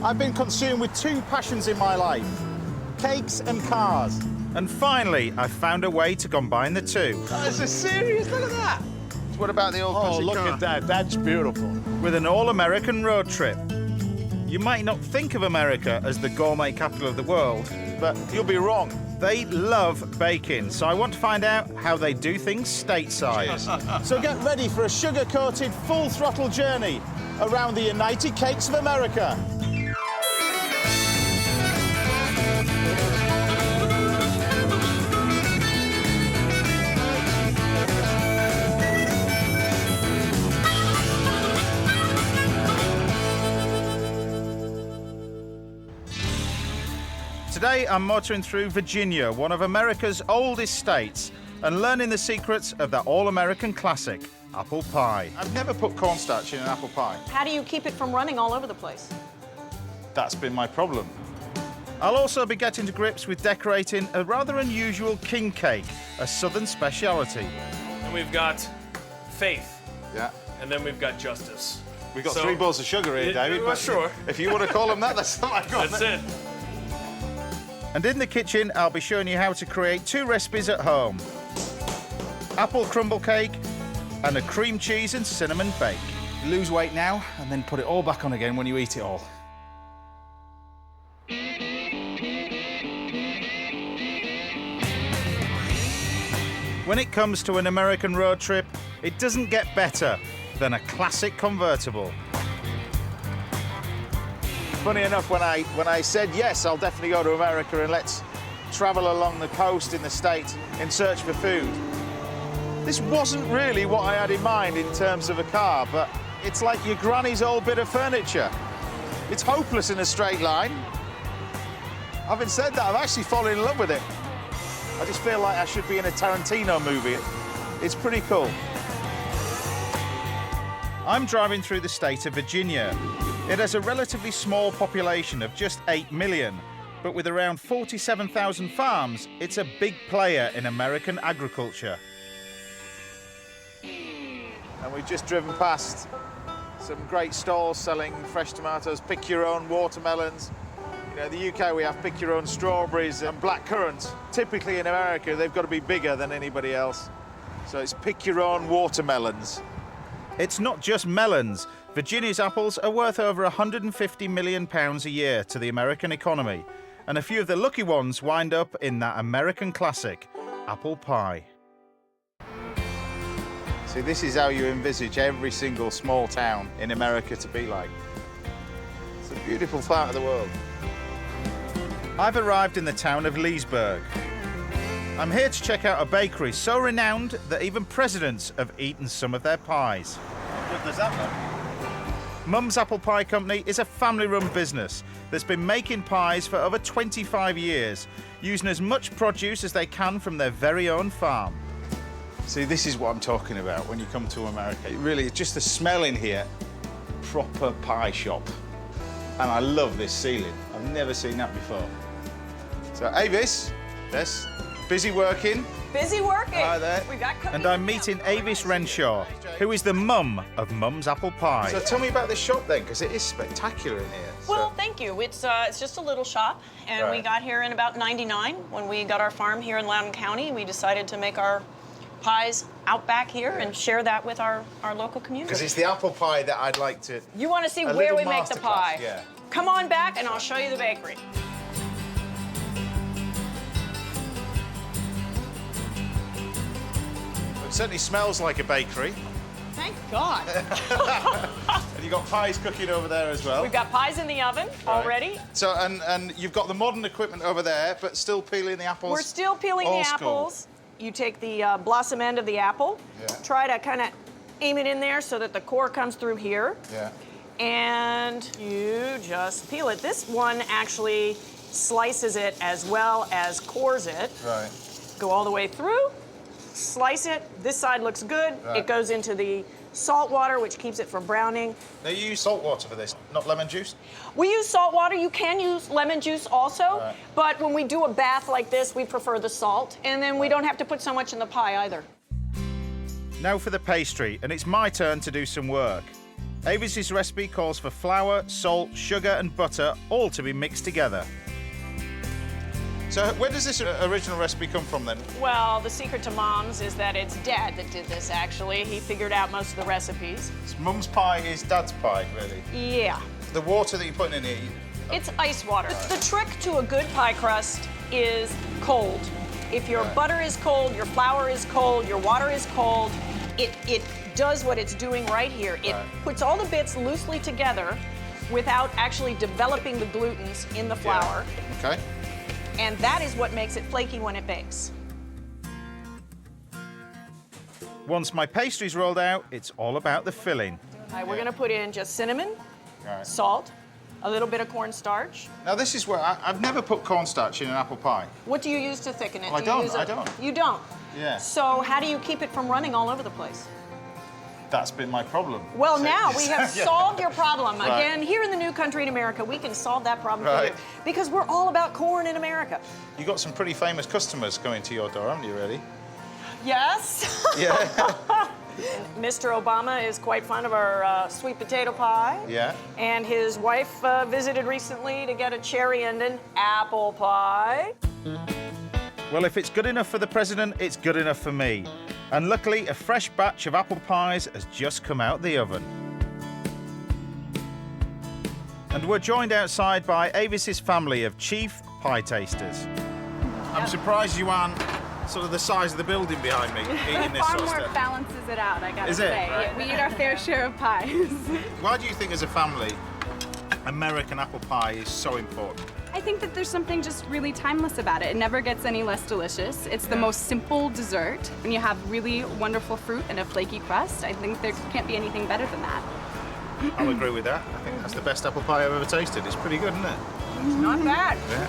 I've been consumed with two passions in my life, cakes and cars. And finally, I found a way to combine the two. Oh, this is serious, look at that. So what about the old Oh, classic look car? at that, that's beautiful. With an all-American road trip. You might not think of America as the gourmet capital of the world, But you'll be wrong. they love baking, so I want to find out how they do things stateside. So get ready for a sugar-coated, full-throttle journey around the United Cakes of America. Today, I'm motoring through Virginia, one of America's oldest states, and learning the secrets of that all-American classic, apple pie. I've never put cornstarch in an apple pie. How do you keep it from running all over the place? That's been my problem. I'll also be getting to grips with decorating a rather unusual king cake, a southern speciality. And we've got faith, Yeah. and then we've got justice. We've got So- 3 bowls of sugar here, David. well, but sure. If you want to call them that, that's not my God. That's it. And in the kitchen, I'll be showing you how to create 2 recipes at home. Apple crumble cake and a cream cheese and cinnamon bake. Lose weight now and then put it all back on again when you eat it all. When it comes to an American road trip, it doesn't get better than a classic convertible. Funny enough, when I said yes, I'll definitely go to America and let's travel along the coast in the States in search for food. This wasn't really what I had in mind in terms of a car, but it's like your granny's old bit of furniture. It's hopeless in a straight line. Having said that, I've actually fallen in love with it. I just feel like I should be in a Tarantino movie. It's pretty cool. I'm driving through the state of Virginia. It has a relatively small population of just 8 million, but with around 47,000 farms, it's a big player in American agriculture. And we've just driven past some great stalls selling fresh tomatoes, pick your own watermelons. You know, in the UK we have pick your own strawberries and black currants. Typically in America they've got to be bigger than anybody else. So it's pick your own watermelons. It's not just melons. Virginia's apples are worth over £150 million a year to the American economy, and a few of the lucky ones wind up in that American classic, apple pie. See, this is how you envisage every single small town in America to be like. It's a beautiful part of the world. I've arrived in the town of Leesburg. I'm here to check out a bakery so renowned that even presidents have eaten some of their pies. What does that look? Mum's Apple Pie Company is a family-run business that's been making pies for over 25 years, using as much produce as they can from their very own farm. See, this is what I'm talking about when you come to America. It really, it's just the smell in here, proper pie shop. And I love this ceiling. I've never seen that before. So, Avis, yes, busy working. Busy working. Hi there. We got cookies And I'm and meeting milk. Avis Renshaw, who is the mum of Mum's Apple Pie. So tell me about this shop then, because it is spectacular in here. Well, thank you. It's just a little shop, and we Right. got here in about '99 when we got our farm here in Loudoun County. We decided to make our pies out back here and share that with our local community. Because it's the apple pie that I'd like to... You want to see a where little we make the masterclass, pie? yeah. Come on back, and I'll show you the bakery. It certainly smells like a bakery. Thank God. And you've got pies cooking over there as well. We've got pies in the oven already. So, and you've got the modern equipment over there, but still peeling the apples. We're still peeling the old school. apples. You take the blossom end of the apple, Yeah. try to kind of aim it in there so that the core comes through here, Yeah. and you just peel it. This one actually slices it as well as cores it. Right. Go all the way through, slice it. This side looks good. Right. It goes into the salt water, which keeps it from browning. Now you use salt water for this, not lemon juice? We use salt water. You can use lemon juice also, Right. but when we do a bath like this, we prefer the salt, and then we don't have to put so much in the pie either. Now for the pastry, and it's my turn to do some work. Avis's recipe calls for flour, salt, sugar and butter all to be mixed together. So where does this original recipe come from then? Well, the secret to Mom's is that it's Dad that did this, actually. He figured out most of the recipes. It's Mum's pie is Dad's pie, really. Yeah. The water that you're putting in here, It's ice water. The trick to a good pie crust is cold. If your butter is cold, your flour is cold, your water is cold, it does what it's doing right here. It puts all the bits loosely together without actually developing the glutens in the flour. Yeah. Okay. And that is what makes it flaky when it bakes. Once my pastry's rolled out, it's all about the filling. All right, we're gonna put in just cinnamon, salt, a little bit of cornstarch. Now this is where I've never put cornstarch in an apple pie. What do you use to thicken it? Well, I don't. You don't? Yeah. So how do you keep it from running all over the place? That's been my problem. Well, now we have solved your problem. Right. Again, here in the new country in America, we can solve that problem for Right. you. Because we're all about corn in America. You got some pretty famous customers coming to your door, haven't you, really? Yes. Yeah. Mr. Obama is quite fond of our sweet potato pie. Yeah. And his wife visited recently to get a cherry and an apple pie. Well, if it's good enough for the president, it's good enough for me. And luckily, a fresh batch of apple pies has just come out the oven. And we're joined outside by Avis's family of chief pie tasters. I'm surprised you aren't sort of the size of the building behind me eating this Far sort of more stuff. balances it out, I gotta Is it? say. Right. We eat our fair share of pies. Why do you think, as a family, American apple pie is so important? I think that there's something just really timeless about it. It never gets any less delicious. It's the most simple dessert. When you have really wonderful fruit and a flaky crust, I think there can't be anything better than that. I'll agree with that. I think that's the best apple pie I've ever tasted. It's pretty good, isn't it? It's not bad. Yeah.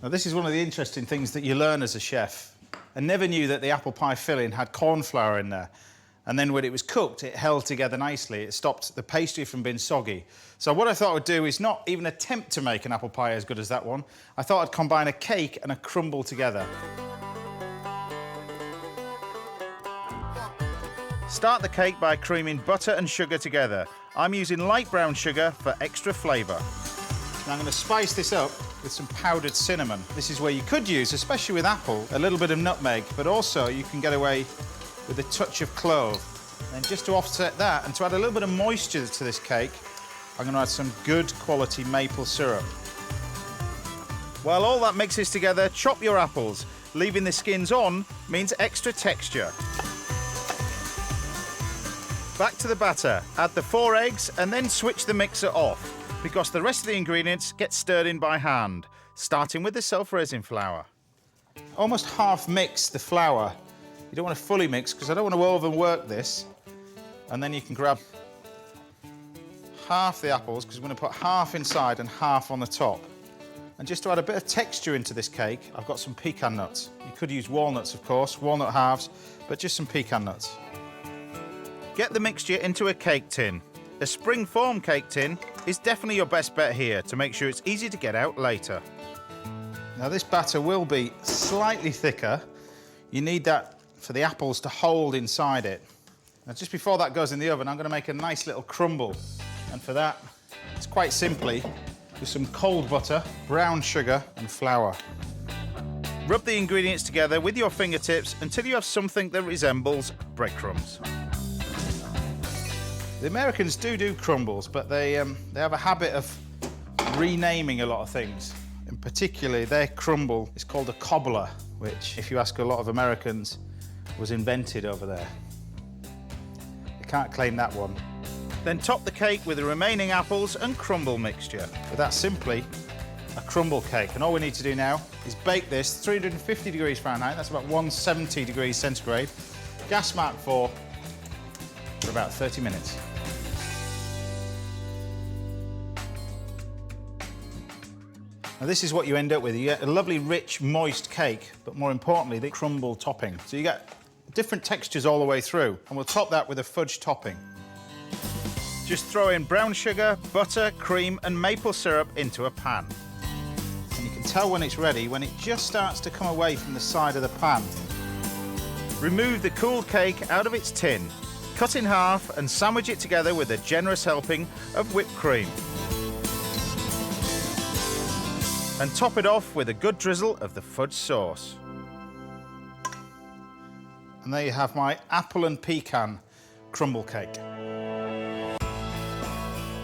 Now, this is one of the interesting things that you learn as a chef. I never knew that the apple pie filling had corn flour in there. And then when it was cooked, it held together nicely. It stopped the pastry from being soggy. So what I thought I would do is not even attempt to make an apple pie as good as that one. I thought I'd combine a cake and a crumble together. Start the cake by creaming butter and sugar together. I'm using light brown sugar for extra flavour. Now I'm going to spice this up with some powdered cinnamon. This is where you could use, especially with apple, a little bit of nutmeg, but also you can get away with a touch of clove. And just to offset that, and to add a little bit of moisture to this cake, I'm going to add some good quality maple syrup. While all that mixes together, chop your apples. Leaving the skins on means extra texture. Back to the batter. Add the 4 eggs and then switch the mixer off, because the rest of the ingredients get stirred in by hand, starting with the self-raising flour. Almost half mix the flour. You don't want to fully mix because I don't want to overwork this. And then you can grab half the apples, because we're going to put half inside and half on the top. And just to add a bit of texture into this cake, I've got some pecan nuts. You could use walnuts, of course, walnut halves, but just some pecan nuts. Get the mixture into a cake tin. A spring-form cake tin is definitely your best bet here to make sure it's easy to get out later. Now this batter will be slightly thicker. You need that for the apples to hold inside it. Now just before that goes in the oven, I'm going to make a nice little crumble. And for that, it's quite simply with some cold butter, brown sugar and flour. Rub the ingredients together with your fingertips until you have something that resembles breadcrumbs. The Americans do crumbles, but they have a habit of renaming a lot of things. In particular, their crumble is called a cobbler, which, if you ask a lot of Americans, was invented over there. They can't claim that one. Then top the cake with the remaining apples and crumble mixture. But that's simply a crumble cake. And all we need to do now is bake this 350 degrees Fahrenheit, that's about 170 degrees centigrade, gas mark 4, for about 30 minutes. Now this is what you end up with. You get a lovely, rich, moist cake, but more importantly, the crumble topping. So you get different textures all the way through, and we'll top that with a fudge topping. Just throw in brown sugar, butter, cream, and maple syrup into a pan. And you can tell when it's ready when it just starts to come away from the side of the pan. Remove the cooled cake out of its tin, cut in half and sandwich it together with a generous helping of whipped cream. And top it off with a good drizzle of the fudge sauce. And there you have my apple and pecan crumble cake.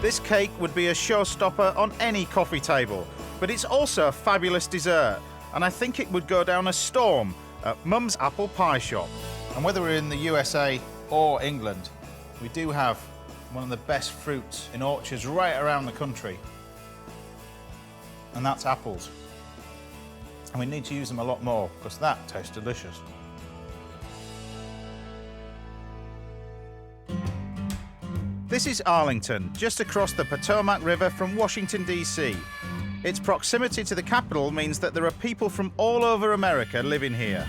This cake would be a showstopper on any coffee table, but it's also a fabulous dessert, and I think it would go down a storm at Mum's Apple Pie Shop. And whether we're in the USA or England, we do have one of the best fruits in orchards right around the country, and that's apples. And we need to use them a lot more, because that tastes delicious. This is Arlington, just across the Potomac River from Washington, D.C. Its proximity to the capital means that there are people from all over America living here.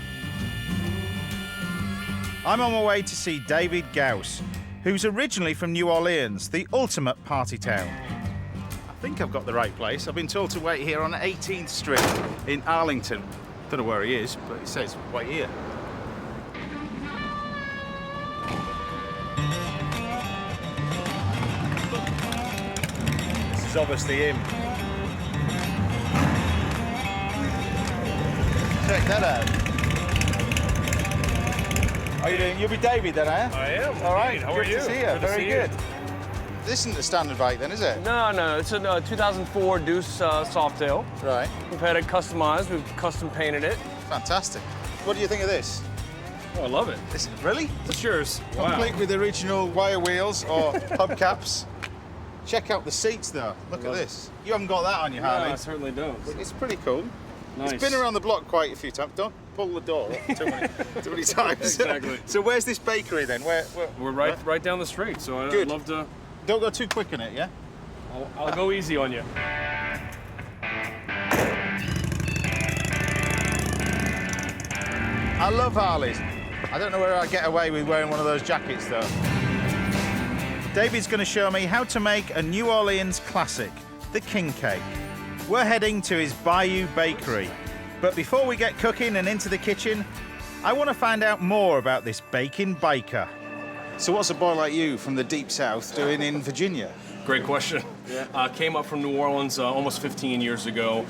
I'm on my way to see David Gaus, who's originally from New Orleans, the ultimate party town. I think I've got the right place. I've been told to wait here on 18th Street in Arlington. Don't know where he is, but it says wait here. This is obviously him. Check that out. How are you doing? You'll be David then, eh? I am. All right. How are you? Good to see you. Good to Very see good. you. This isn't a standard bike then, is it? No, it's a 2004 Deuce Softail. Right. We've had it customized. We've custom painted it. Fantastic. What do you think of this? Oh, I love it. This really? It's yours. Complete with original wire wheels or hubcaps. Check out the seats though. Look at this. You haven't got that on your Harley. Yeah, I certainly don't. It's pretty cool. Nice. It's been around the block quite a few times. Don't pull the door up too many times. Exactly. So where's this bakery then? Where We're right down the street, so I'd Good. love to. Don't go too quick in it, yeah? I'll go easy on you. I love Harleys. I don't know where I get away with wearing one of those jackets though. David's going to show me how to make a New Orleans classic, the king cake. We're heading to his Bayou Bakery. But before we get cooking and into the kitchen, I want to find out more about this baking baker. So what's a boy like you from the deep south doing in Virginia? Great question. Yeah. Came up from New Orleans almost 15 years ago,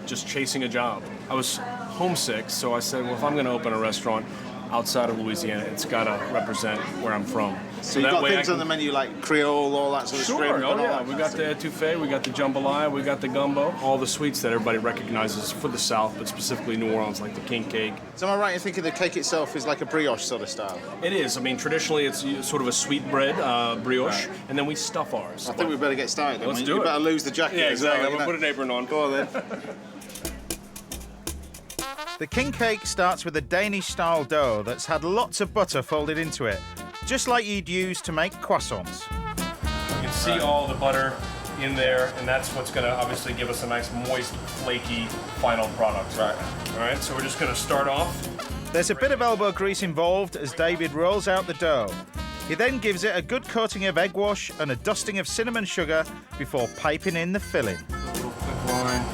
just chasing a job. I was homesick, so I said, well, if I'm going to open a restaurant outside of Louisiana, it's got to represent where I'm from. So you've got things on the menu like Creole, all that sort of Sure, shrimp oh and all yeah. that We kind got of the etouffee, we got the jambalaya, we got the gumbo, all the sweets that everybody recognizes for the South, but specifically New Orleans, like the king cake. So am I right in thinking the cake itself is like a brioche sort of style? It is. I mean, traditionally it's sort of a sweet bread brioche, and then we stuff ours. I think we better get started then. Let's do You it. better lose the jacket Yeah, as well. exactly. I'm you gonna know. put an apron on. Go on then. The king cake starts with a Danish-style dough that's had lots of butter folded into it, just like you'd use to make croissants. You can see all the butter in there, and that's what's going to obviously give us a nice, moist, flaky final product. Right. All right, so we're just going to start off. There's a bit of elbow grease involved as David rolls out the dough. He then gives it a good coating of egg wash and a dusting of cinnamon sugar before piping in the filling. Little quick line.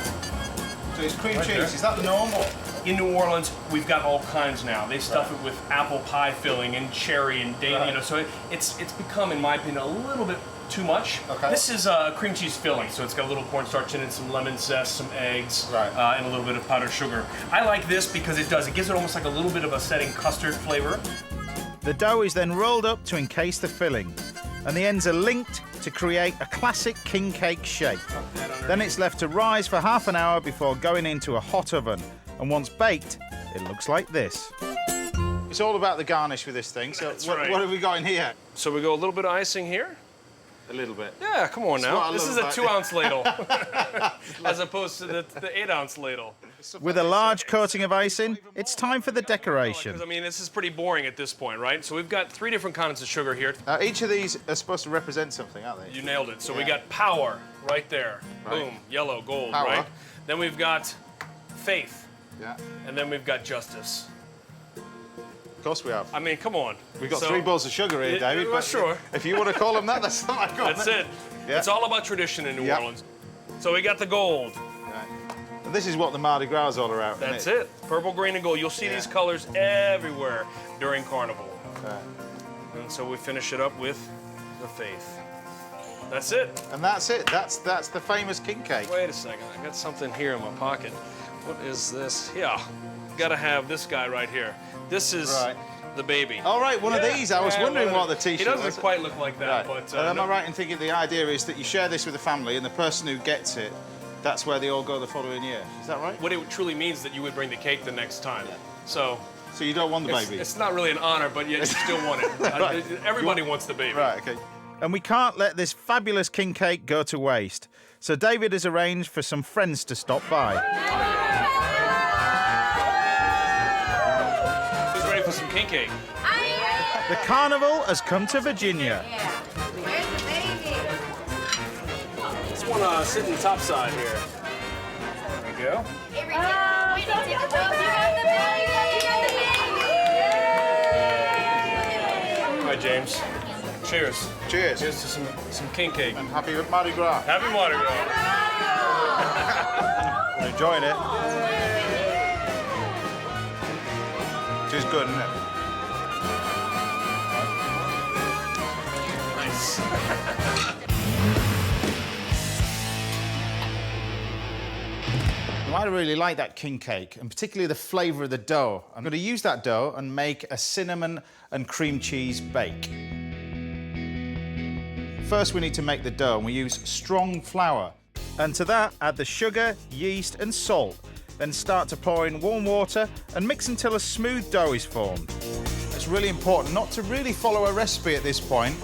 So it's cream Right cheese, there. is that the normal? In New Orleans, we've got all kinds now. They stuff it with apple pie filling and cherry and date, you know. So it's become, in my opinion, a little bit too much. Okay. This is cream cheese filling, so it's got a little cornstarch in it, some lemon zest, some eggs, Right. And a little bit of powdered sugar. I like this because it gives it almost like a little bit of a setting custard flavor. The dough is then rolled up to encase the filling, and the ends are linked to create a classic king cake shape. Then it's left to rise for half an hour before going into a hot oven. And once baked, it looks like this. It's all about the garnish with this thing. So That's what, right. what have we got in here? So we go a little bit of icing here. A little bit. Yeah, come on what I now. This love is a about 2-ounce ladle, as opposed to the 8-ounce ladle. With a large coating of icing, it's time for the decoration. Because I mean, this is pretty boring at this point, right? So we've got 3 different kinds of sugar here. Each of these are supposed to represent something, aren't they? You nailed it. So we Yeah. got power right there. Right. Boom, yellow, gold, Power. right? Then we've got faith, Yeah. and then we've got justice. Of course we have. I mean, come on. We've got So- 3 bowls of sugar here, Yeah, David. well, but sure. If you want to call them that, that's not my God. That's it. Yeah. It's all about tradition in New Yep. Orleans. So we got the gold. Right. And this is what the Mardi Gras is all about. That's isn't it. Purple, green, and gold. You'll see these colors everywhere during Carnival. And so we finish it up with the faith. That's it. And that's it. That's the famous king cake. Wait a second. I got something here in my pocket. What is this? Yeah. Gotta have this guy right here. This is the baby. All right, one of these. I was wondering what the T-shirt He doesn't was. quite look like that, but... am I right in thinking the idea is that you share this with the family and the person who gets it, that's where they all go the following year? Is that right? What it truly means is that you would bring the cake the next time. So you don't want the baby? It's not really an honor, but yet you still want it. Everybody wants the baby. Right, okay. And we can't let this fabulous king cake go to waste. So David has arranged for some friends to stop by. Who's ready for some king cake? The carnival has come to Virginia. Where's the baby? This one sitting topside here. There we go. We need to take a photo. You got the baby! You got the baby! All right, James. Cheers. Cheers. Cheers to some king cake. And happy Mardi Gras. Happy Mardi Gras. We're enjoying it. It is good, isn't it? Nice. Well, I really like that king cake, and particularly the flavour of the dough. I'm going to use that dough and make a cinnamon and cream cheese bake. First, we need to make the dough, and we use strong flour. And to that, add the sugar, yeast and salt. Then start to pour in warm water and mix until a smooth dough is formed. It's really important not to really follow a recipe at this point.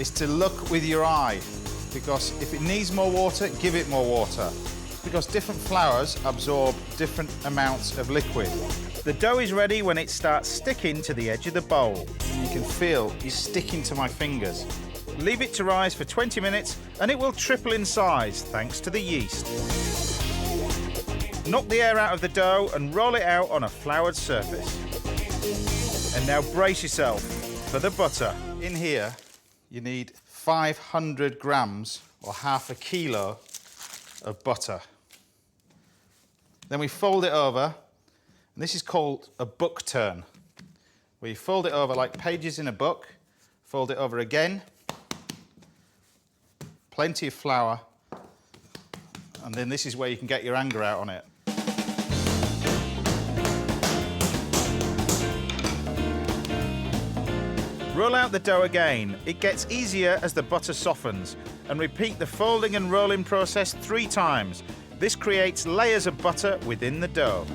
It's to look with your eye, because if it needs more water, give it more water. Because different flours absorb different amounts of liquid. The dough is ready when it starts sticking to the edge of the bowl. You can feel it's sticking to my fingers. Leave it to rise for 20 minutes and it will triple in size thanks to the yeast. Knock the air out of the dough and roll it out on a floured surface. And now brace yourself for the butter. In here, you need 500 grams or half a kilo of butter. Then we fold it over, and this is called a book turn, where you fold it over like pages in a book, fold it over again, plenty of flour, and then this is where you can get your anger out on it. Roll out the dough again. It gets easier as the butter softens. And repeat the folding and rolling process 3 times. This creates layers of butter within the dough.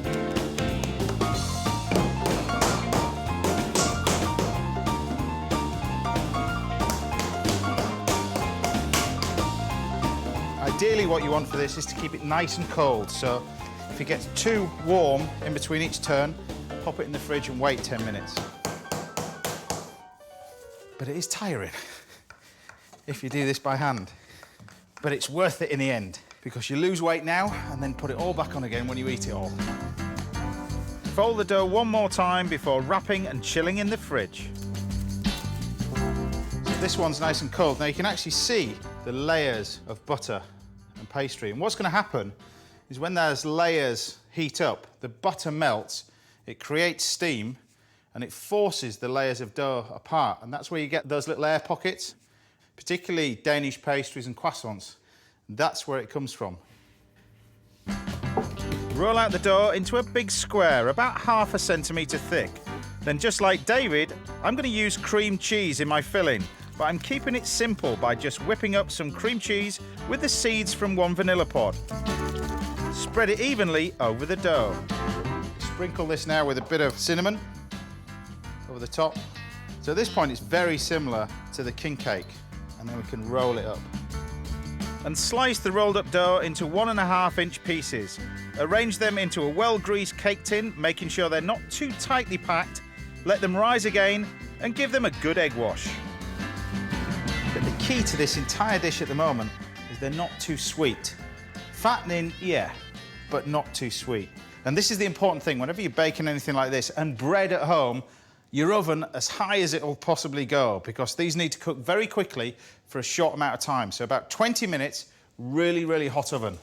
Ideally, what you want for this is to keep it nice and cold. So if it gets too warm in between each turn, pop it in the fridge and wait 10 minutes. But it is tiring if you do this by hand. But it's worth it in the end, because you lose weight now and then put it all back on again when you eat it all. Fold the dough one more time before wrapping and chilling in the fridge. So this one's nice and cold. Now you can actually see the layers of butter and pastry. And what's going to happen is when those layers heat up, the butter melts, it creates steam, and it forces the layers of dough apart. And that's where you get those little air pockets, particularly Danish pastries and croissants. That's where it comes from. Roll out the dough into a big square, about ½ centimetre thick. Then, just like David, I'm going to use cream cheese in my filling, but I'm keeping it simple by just whipping up some cream cheese with the seeds from 1 vanilla pod. Spread it evenly over the dough. Sprinkle this now with a bit of cinnamon over the top. So at this point, it's very similar to the king cake, and then we can roll it up. And slice the rolled up dough into 1½ inch pieces. Arrange them into a well-greased cake tin, making sure they're not too tightly packed. Let them rise again and give them a good egg wash. But the key to this entire dish at the moment is they're not too sweet. Fattening, yeah, but not too sweet. And this is the important thing. Whenever you're baking anything like this, and bread at home, your oven as high as it'll possibly go, because these need to cook very quickly for a short amount of time. So about 20 minutes, really, really hot oven.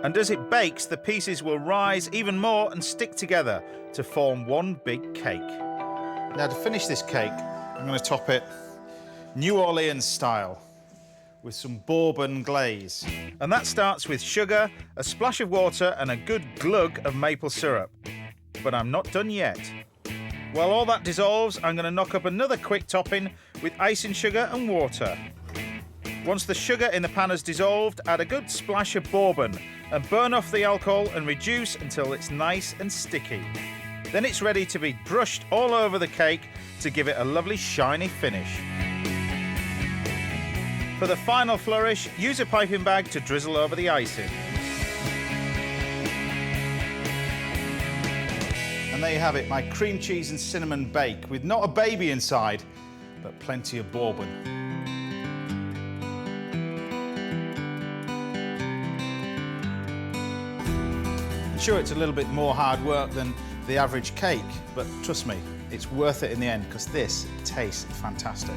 And as it bakes, the pieces will rise even more and stick together to form one big cake. Now, to finish this cake, I'm going to top it New Orleans style with some bourbon glaze. And that starts with sugar, a splash of water and a good glug of maple syrup. But I'm not done yet. While all that dissolves, I'm going to knock up another quick topping with icing sugar and water. Once the sugar in the pan has dissolved, add a good splash of bourbon and burn off the alcohol and reduce until it's nice and sticky. Then it's ready to be brushed all over the cake to give it a lovely shiny finish. For the final flourish, use a piping bag to drizzle over the icing. And there you have it, my cream cheese and cinnamon bake with not a baby inside, but plenty of bourbon. I'm sure it's a little bit more hard work than the average cake, but trust me, it's worth it in the end because this tastes fantastic.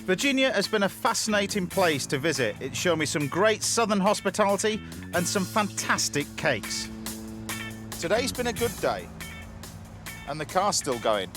Virginia has been a fascinating place to visit. It's shown me some great southern hospitality and some fantastic cakes. Today's been a good day, and the car's still going.